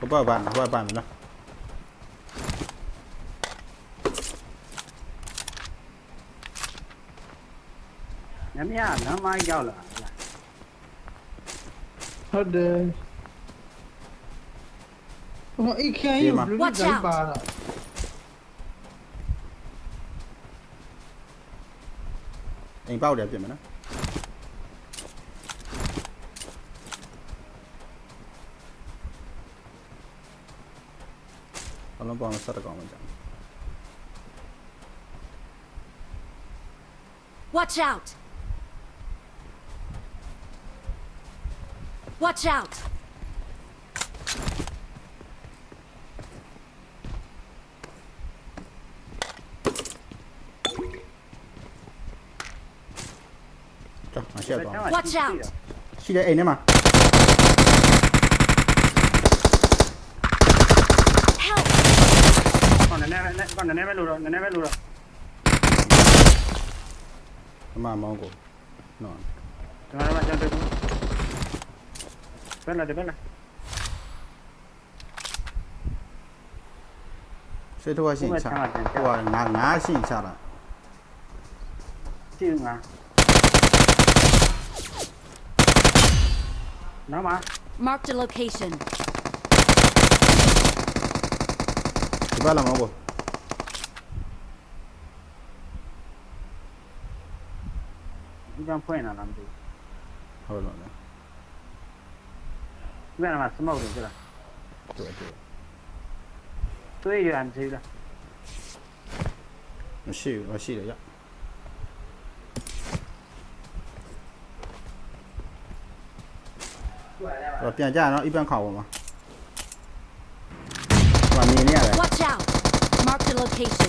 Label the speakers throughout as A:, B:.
A: có bao bạn mình đó
B: nhắm nhá nó mai giao là
C: Hết đi. Nó ít khi
A: mà.
C: nó đi bà là.
A: anh bao đẹp chuyện mà đó nó bao nó sát được còn mình chẳng
D: Watch out! Watch out!
A: cho mà xe còn
D: Watch out!
A: khi đấy nữa mà
D: Help!
B: còn là nè lùi rồi
A: mà mong của nó
B: rồi bạn cho tôi bên là
A: sẽ thua xin chả thua ngã xin chả là
B: chứ mà nó mà
D: Marked a location.
A: thì ba là mong của
B: trong phơi là làm gì
A: thôi rồi
B: bên là mà smoke được chưa là
A: tuổi
B: tôi giờ làm gì là
A: nó xì đấy rồi tiền ra nó ít bên khẩu mà và nhìn nè đấy
D: Watch out! Marked a location.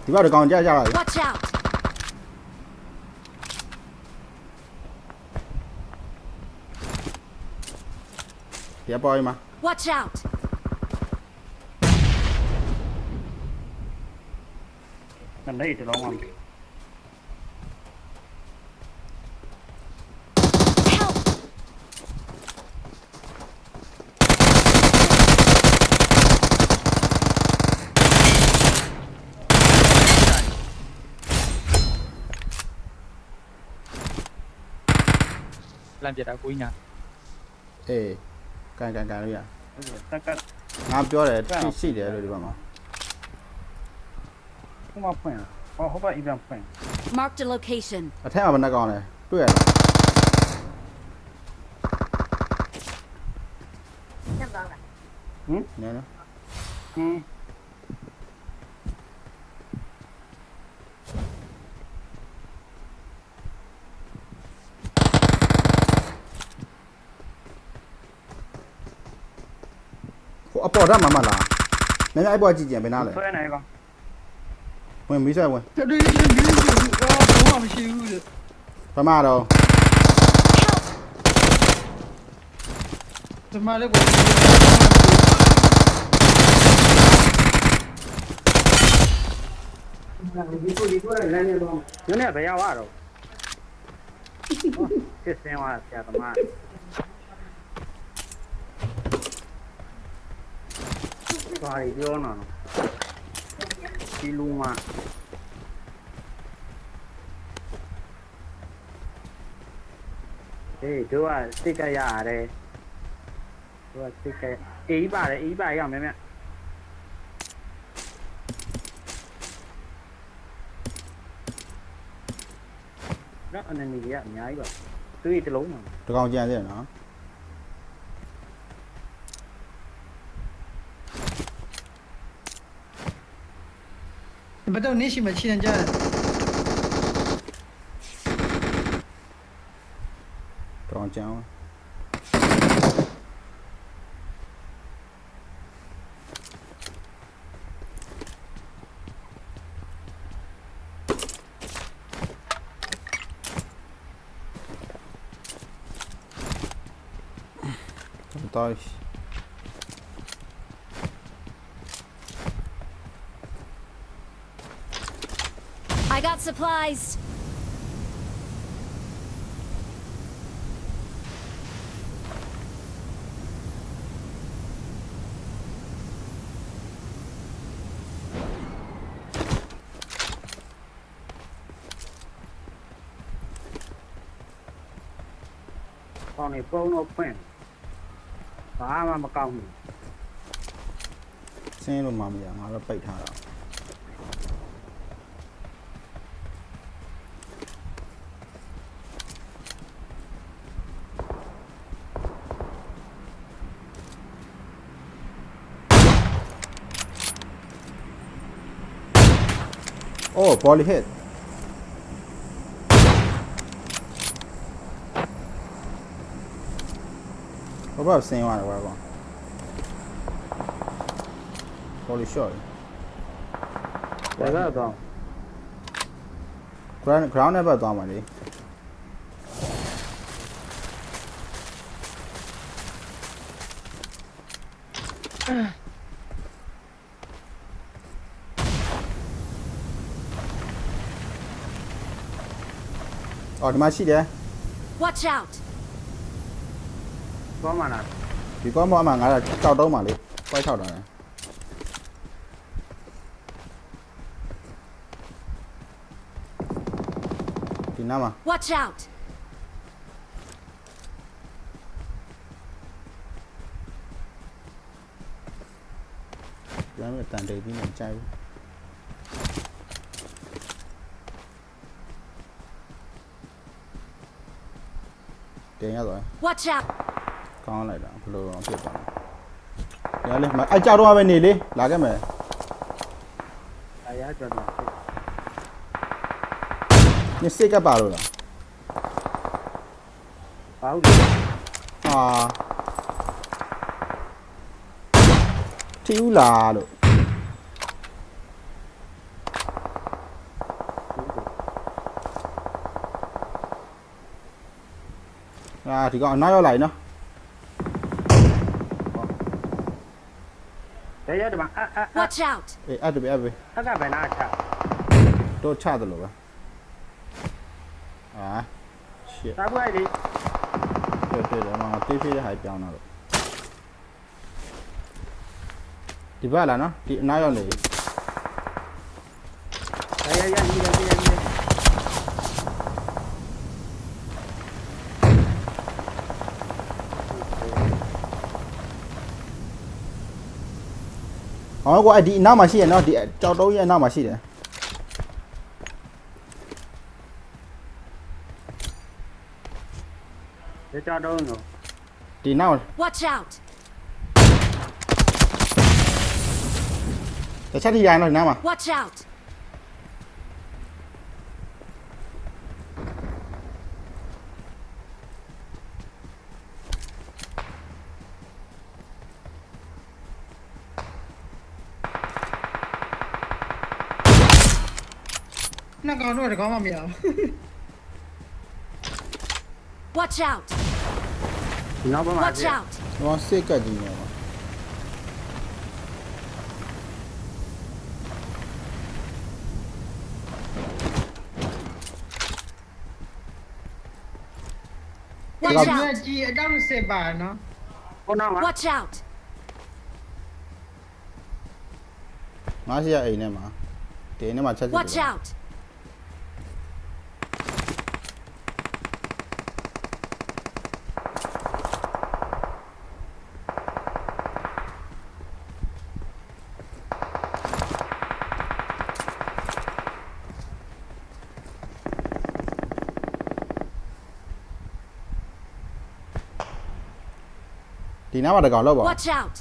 A: thì bao được còn ra rồi
D: Watch out!
A: thì boy mà
D: Watch out!
B: mình đây từ lâu mà
D: Help!
E: làm gì đã cuối nhà
A: ê càng đi à
B: tất cả
A: ngáp cho đấy xì đấy rồi đi vào mà
B: không bao phơi à không phải ít bao phơi
D: Marked a location.
A: à thế mà bên này còn này tôi à nè nó à bỏ ra mà là nãy ai bỏ chỉ tiền bên nào đấy
B: phơi này con
A: mình mới sao mình
C: Cái đi bố mà siêu được.
A: phải mà đâu
C: Tôi mà lấy bố.
B: nó này phải ao à rồi cái xe hoa xe tầm mà phải vô nó đi luôn mà ê chú à tích cái nhà đây chú à tích cái ý bà cái mẹ đó anh em mình vậy nhái rồi tùy cái lỗ mà
A: tôi còn chơi gì nữa
C: Bắt đầu nấy mà chi ra.
A: còn cháu tôi
D: I got supplies.
B: ကောင်နေပုံတော့ဖွင့်ဘာမှမကောင်းဘူး
A: ဆင်းလို့မမရငါတော့ပိတ်ထားတာအိုး volley hit ဘာဆင်းသွားတယ်ကွာကောင် volley shot
B: ဒါကတော့
A: ground နဲ့ပဲသွားမှာလေအော်ဒီမှာရှိတယ်
D: Watch out!
B: သွားမှလား
A: ဒီကောမောအမှငါကကြောက်တုံးပါလေပွဲထောက်တာလေဒီနားမှာ
D: Watch out!
A: ပြန်ပြီးတန်တေးပြီးနေကြိုက်ဘူးတင်ရတော့
D: Watch out!
A: ကောင်းလိုက်တာဘလို့တော့ဖြစ်သွားတယ်ရလေအကြောက်တော့ပဲနေလေလာခဲ့မယ်
B: အရာကျော်တော့
A: 你谁个巴路了？
B: ဘာလို့လဲ
A: 啊，跳啦咯！啊，ဒီကောင်အနားရောက်လာပြီနော်
B: ဒါရတော့အ
D: Watch out!
A: အေးအဲ့တပဲအဲ့ပဲ
B: အကဘယ်နာချ
A: တော့ချတယ်လို့ပဲအာ shit
B: သာဘူးလိုက်လေ
A: 对了嘛တေးဖေးတဲ့ဟာပြောင်းတာလို့ဒီဘက်လာနော်ဒီအနားရောက်နေပြီ
B: ဒါရရကြီးတယ်ကြီးတယ်
A: ဟောကွာဒီအနားမှာရှိရနော်ဒီကြောက်တုံးရဲ့အနားမှာရှိတယ်
B: ဒါကြောက်တော့နော်
A: ဒီနောက်
D: Watch out!
A: တခြားဒီရိုင်းတော့ဒီနားမှာ
D: Watch out!
C: နှစ်ကောင်တော့တကောင်မှမရဘူး
D: Watch out!
B: နောက်ပါမှာ
D: Watch out!
A: ဟောစိတ်ကကြီးနေပါ
C: ဒီ
D: Watch
C: ကောင်
D: out!
C: ကြီးအတောင်စစ်ပါနော်
B: ဟိုနောက်မှာ
D: Watch out!
A: ငါရှိရအိမ်ထဲမှာဒီအိမ်ထဲမှာချက်ချက်
D: Watch out!
A: ဒီနားမှာတကောင်လောက်ပါ
D: Watch out!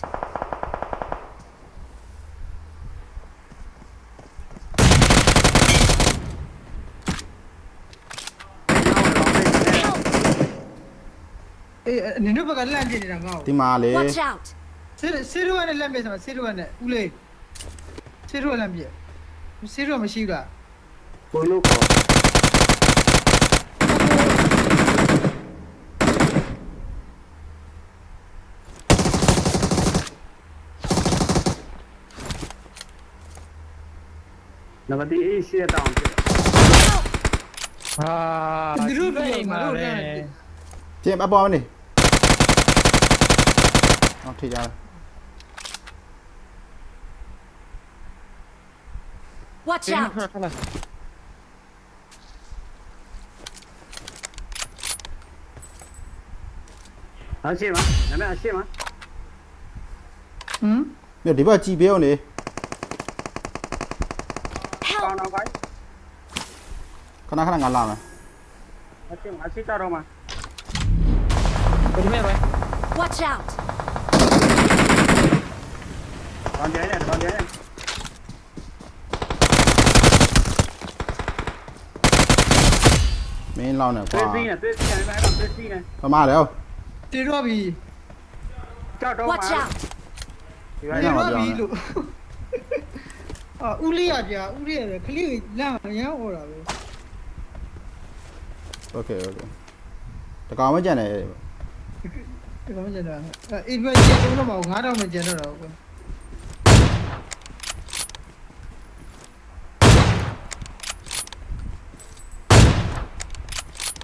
C: အေးနင်တို့ဘက်ကလန့်ပြနေတာငါ့
A: ဒီမှာလေ
D: Watch out!
C: ဆေးတို့ကလည်းလန့်ပြစမ်းဆေးတို့ကလည်းဦးလေးဆေးတို့ကလန့်ပြဆေးတို့မရှိဘူးလား
B: ဘလို့ခေါ် နံပါတ်1 AC တောင်းပြ
E: ဟာ
C: ဒီလိုတော့
E: အိမ်
C: ငါ
E: မှာ
C: တို့
E: ပဲ
C: လန့်ပြ
A: ကျင်းအပေါ်မနေအော်ထိကြတယ်
D: Watch
E: အိမ်
D: out!
E: ထွက်ထွက်လာ
A: ဟ
B: အရှိမနာမည်အရှိမ
C: ဟမ်
A: ညဒီဘက်ကြည်ပေးအောင်လေ
B: ကော
D: Help!
B: င်းတော့ခိုင်း
A: ခဏခဏငါလာမယ်
B: အရှိတော့မှာ
E: ဘယ်ဒီမဲ့ပဲ
D: Watch out!
B: တောင်းကြတယ်တောင်းကြတယ်
A: မင်းလောင်းနေကွာ
B: သွေးစီးနေသွေးစီးနေအဲ့တော့သွေးစီးနေ
A: ပမာတယ်ဟုတ်
C: တေတော့ပြီ
B: ကြောက်တော့မှာ
D: Watch out!
B: ဒီ
C: တေ
B: က
C: တော့ပြီလို့အာဦးလေးရပြဦးလေးရတယ်ခလေးလန့်ရမ်းဟောတာပဲ
A: โอเคတကောင်မကြံနေ
C: ဒီကောင်မကျန်တာအေးဘက်ကျတော့တော့မဟုတ်9000မကျန်တော့တော့ကွာ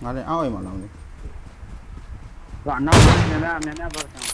A: ငါလည်းအောက်အိမ်မှာလောင်းနေ
B: ကနောက်မှာမြန်မြန်ပေါ့ဆောင်